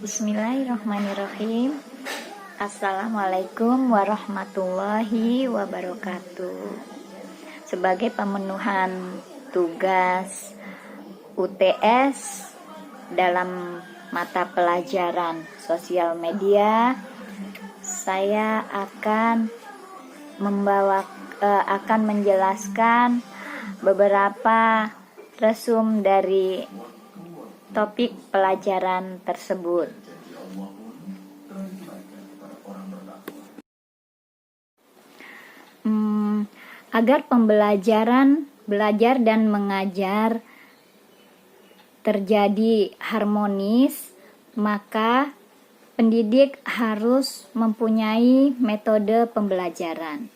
Bismillahirrahmanirrahim. Assalamualaikum warahmatullahi wabarakatuh. Sebagai pemenuhan tugas UTS dalam mata pelajaran sosial media, saya akan menjelaskan beberapa resum dari topik pelajaran tersebut. Agar belajar dan mengajar terjadi harmonis, maka pendidik harus mempunyai metode pembelajaran.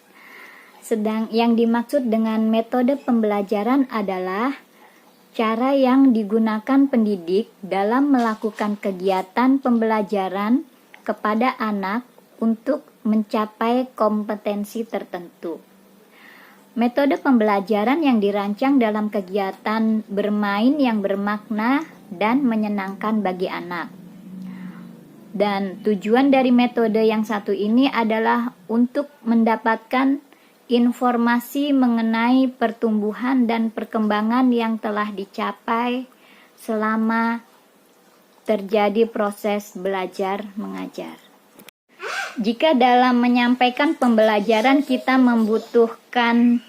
Sedang yang dimaksud dengan metode pembelajaran adalah cara yang digunakan pendidik dalam melakukan kegiatan pembelajaran kepada anak untuk mencapai kompetensi tertentu. Metode pembelajaran yang dirancang dalam kegiatan bermain yang bermakna dan menyenangkan bagi anak. Dan tujuan dari metode yang satu ini adalah untuk mendapatkan informasi mengenai pertumbuhan dan perkembangan yang telah dicapai selama terjadi proses belajar mengajar. Jika dalam menyampaikan pembelajaran kita membutuhkan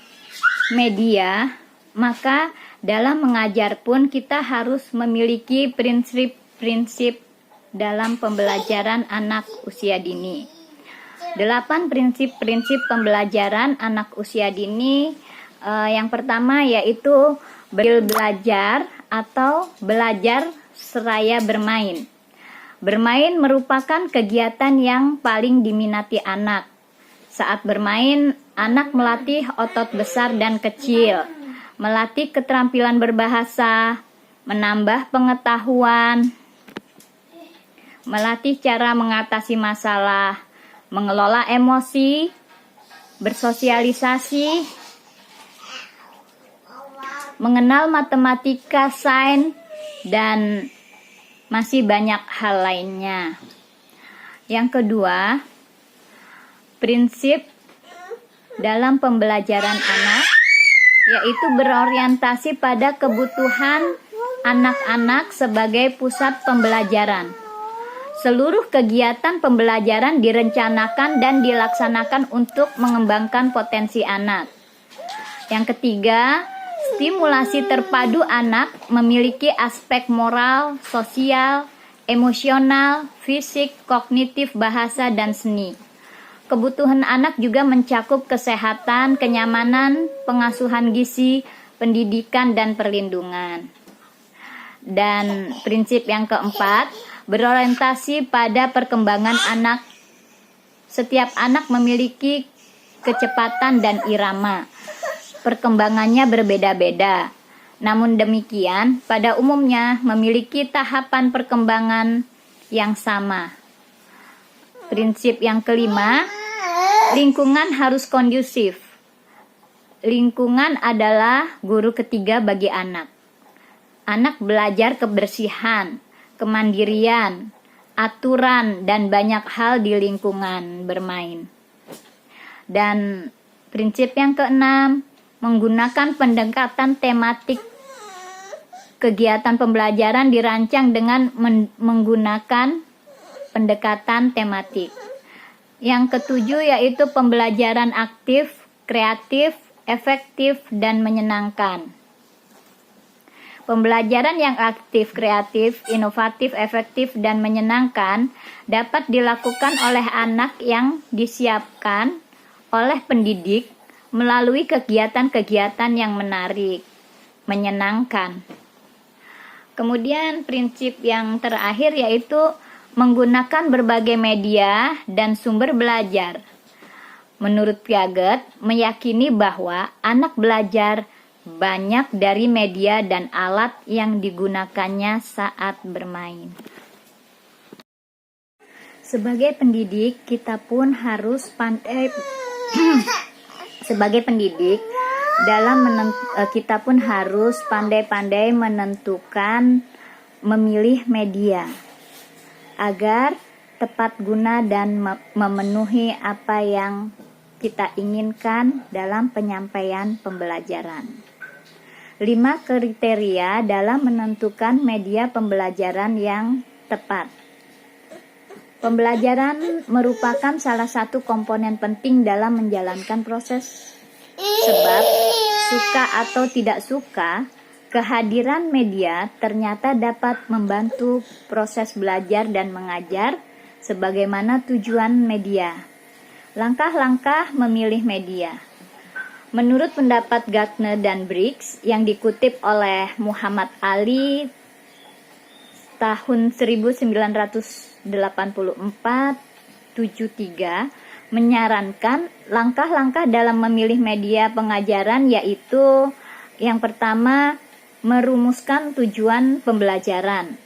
media, maka dalam mengajar pun kita harus memiliki prinsip-prinsip dalam pembelajaran anak usia dini. 8 prinsip-prinsip pembelajaran anak usia dini. Yang pertama yaitu belajar atau belajar seraya bermain. Bermain merupakan kegiatan yang paling diminati anak. Saat bermain, anak melatih otot besar dan kecil, melatih keterampilan berbahasa, menambah pengetahuan, melatih cara mengatasi masalah, mengelola emosi, bersosialisasi, mengenal matematika, sains, dan masih banyak hal lainnya. Yang kedua, prinsip dalam pembelajaran anak yaitu berorientasi pada kebutuhan anak-anak sebagai pusat pembelajaran. Seluruh kegiatan pembelajaran direncanakan dan dilaksanakan untuk mengembangkan potensi anak. Yang ketiga, stimulasi terpadu anak memiliki aspek moral, sosial, emosional, fisik, kognitif, bahasa, dan seni. Kebutuhan anak juga mencakup kesehatan, kenyamanan, pengasuhan gizi, pendidikan, dan perlindungan. Dan prinsip yang keempat, berorientasi pada perkembangan anak. Setiap anak memiliki kecepatan dan irama. Perkembangannya berbeda-beda. Namun demikian, pada umumnya memiliki tahapan perkembangan yang sama. Prinsip yang kelima, lingkungan harus kondusif. Lingkungan adalah guru ketiga bagi anak. Anak belajar kebersihan, kemandirian, aturan, dan banyak hal di lingkungan bermain. Dan prinsip yang keenam, menggunakan pendekatan tematik. Kegiatan pembelajaran dirancang dengan menggunakan pendekatan tematik. Yang ketujuh yaitu pembelajaran aktif, kreatif, efektif, dan menyenangkan. Pembelajaran yang aktif, kreatif, inovatif, efektif, dan menyenangkan dapat dilakukan oleh anak yang disiapkan oleh pendidik melalui kegiatan-kegiatan yang menarik, menyenangkan. Kemudian prinsip yang terakhir yaitu menggunakan berbagai media dan sumber belajar. Menurut Piaget, meyakini bahwa anak belajar banyak dari media dan alat yang digunakannya saat bermain. Sebagai pendidik, kita pun harus pandai sebagai pendidik kita pun harus pandai-pandai menentukan memilih media. agar tepat guna dan memenuhi apa yang kita inginkan dalam penyampaian pembelajaran. 5 kriteria dalam menentukan media pembelajaran yang tepat. Pembelajaran merupakan salah satu komponen penting dalam menjalankan proses. Sebab, suka atau tidak suka, kehadiran media ternyata dapat membantu proses belajar dan mengajar sebagaimana tujuan media. Langkah-langkah memilih media. Menurut pendapat Gardner dan Briggs yang dikutip oleh Muhammad Ali tahun 1984-73 menyarankan langkah-langkah dalam memilih media pengajaran, yaitu yang pertama, merumuskan tujuan pembelajaran.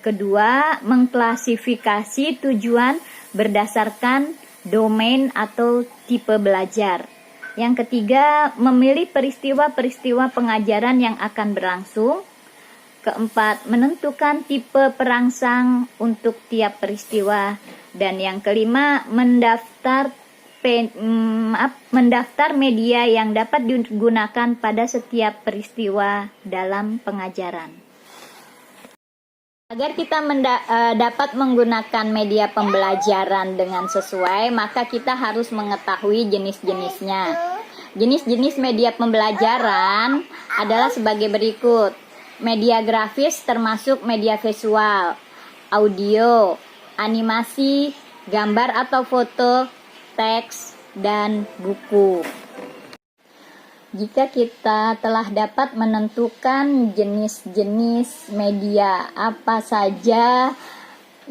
Kedua, mengklasifikasi tujuan berdasarkan domain atau tipe belajar. Yang ketiga, memilih peristiwa-peristiwa pengajaran yang akan berlangsung. Keempat, menentukan tipe perangsang untuk tiap peristiwa. Dan yang kelima, mendaftar media yang dapat digunakan pada setiap peristiwa dalam pengajaran. Agar kita dapat menggunakan media pembelajaran dengan sesuai, maka kita harus mengetahui jenis-jenisnya. Jenis-jenis media pembelajaran adalah sebagai berikut. Media grafis termasuk media visual, audio, animasi, gambar atau foto, teks, dan buku. Jika kita telah dapat menentukan jenis-jenis media apa saja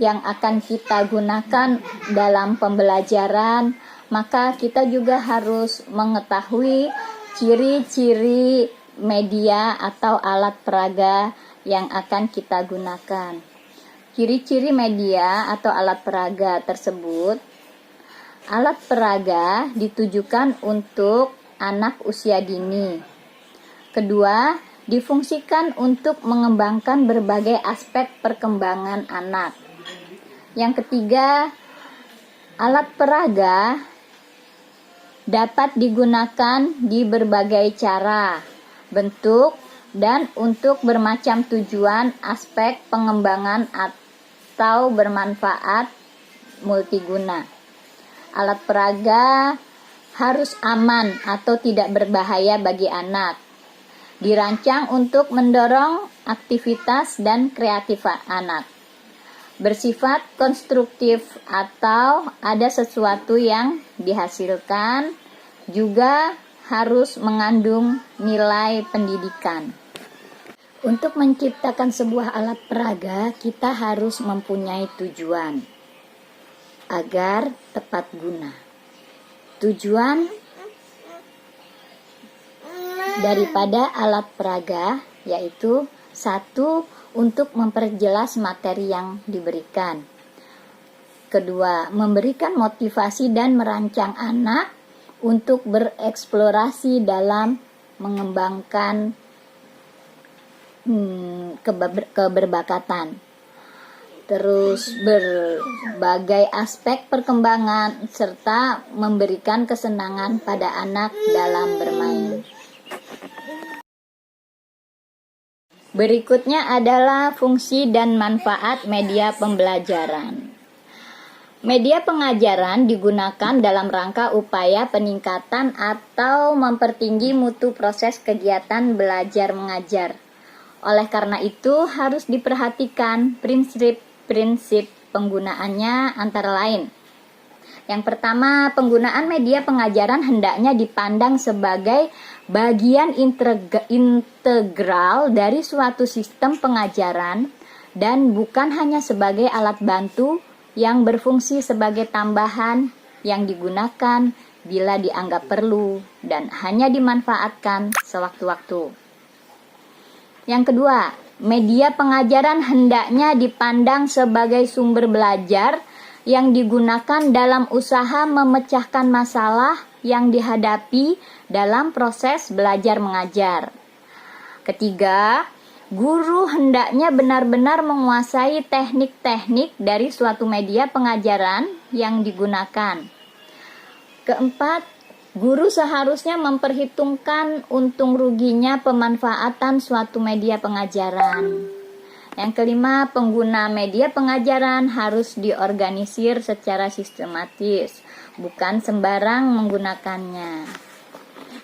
yang akan kita gunakan dalam pembelajaran, maka kita juga harus mengetahui ciri-ciri media atau alat peraga yang akan kita gunakan. Ciri-ciri media atau alat peraga tersebut, alat peraga ditujukan untuk anak usia dini. Kedua, difungsikan untuk mengembangkan berbagai aspek perkembangan anak. Yang ketiga, alat peraga dapat digunakan di berbagai cara, bentuk, dan untuk bermacam tujuan aspek pengembangan atau bermanfaat multiguna. Alat peraga harus aman atau tidak berbahaya bagi anak. Dirancang untuk mendorong aktivitas dan kreatif anak. Bersifat konstruktif atau ada sesuatu yang dihasilkan, juga harus mengandung nilai pendidikan. Untuk menciptakan sebuah alat peraga, kita harus mempunyai tujuan agar tepat guna. Tujuan daripada alat peraga yaitu 1. Untuk memperjelas materi yang diberikan. Kedua, memberikan motivasi dan merancang anak untuk bereksplorasi dalam mengembangkan keberbakatan. Terus berbagai aspek perkembangan serta memberikan kesenangan pada anak dalam bermain. Berikutnya adalah fungsi dan manfaat media pembelajaran. Media pengajaran digunakan dalam rangka upaya peningkatan atau mempertinggi mutu proses kegiatan belajar mengajar. Oleh karena itu harus diperhatikan prinsip penggunaannya antara lain. Yang pertama, penggunaan media pengajaran hendaknya dipandang sebagai bagian integral dari suatu sistem pengajaran dan bukan hanya sebagai alat bantu yang berfungsi sebagai tambahan yang digunakan bila dianggap perlu dan hanya dimanfaatkan sewaktu-waktu. Yang kedua, media pengajaran hendaknya dipandang sebagai sumber belajar yang digunakan dalam usaha memecahkan masalah yang dihadapi dalam proses belajar mengajar. Ketiga, Guru hendaknya benar-benar menguasai teknik-teknik dari suatu media pengajaran yang digunakan. Keempat, guru seharusnya memperhitungkan untung ruginya pemanfaatan suatu media pengajaran. Yang kelima, pengguna media pengajaran harus diorganisir secara sistematis, bukan sembarang menggunakannya.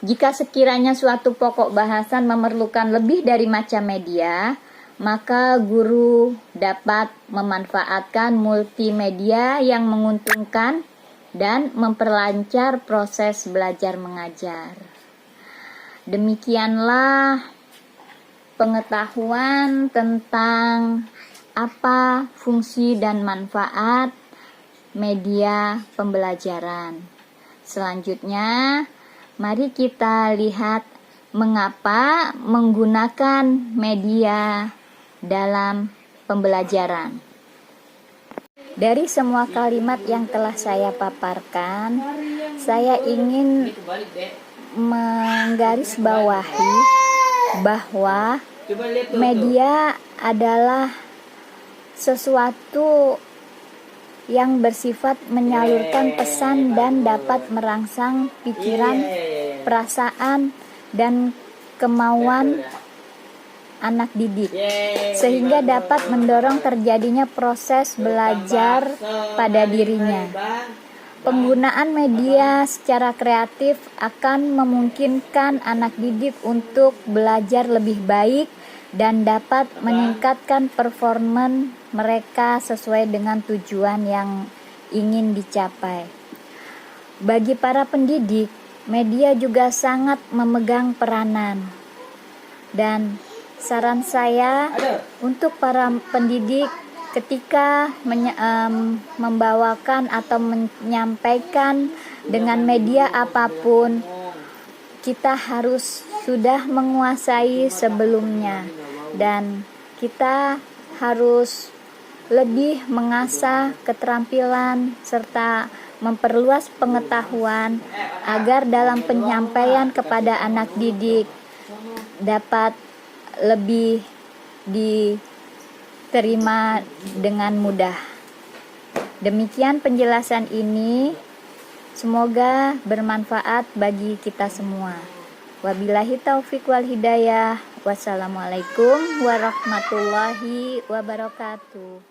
Jika sekiranya suatu pokok bahasan memerlukan lebih dari macam media, maka guru dapat memanfaatkan multimedia yang menguntungkan dan memperlancar proses belajar mengajar. Demikianlah pengetahuan tentang apa fungsi dan manfaat media pembelajaran. Selanjutnya, mari kita lihat mengapa menggunakan media dalam pembelajaran. Dari semua kalimat yang telah saya paparkan, saya ingin menggarisbawahi bahwa media adalah sesuatu yang bersifat menyalurkan pesan dan dapat merangsang pikiran, perasaan, dan kemauan anak didik, sehingga dapat mendorong terjadinya proses belajar pada dirinya. Penggunaan media secara kreatif akan memungkinkan anak didik untuk belajar lebih baik dan dapat meningkatkan performa mereka sesuai dengan tujuan yang ingin dicapai. Bagi para pendidik, media juga sangat memegang peranan. Dan saran saya untuk para pendidik ketika membawakan atau menyampaikan dengan media apapun, kita harus sudah menguasai sebelumnya dan kita harus lebih mengasah keterampilan serta memperluas pengetahuan agar dalam penyampaian kepada anak didik dapat lebih diterima dengan mudah. Demikian penjelasan ini, semoga bermanfaat bagi kita semua. Wabillahi taufik wal hidayah. Wassalamualaikum warahmatullahi wabarakatuh.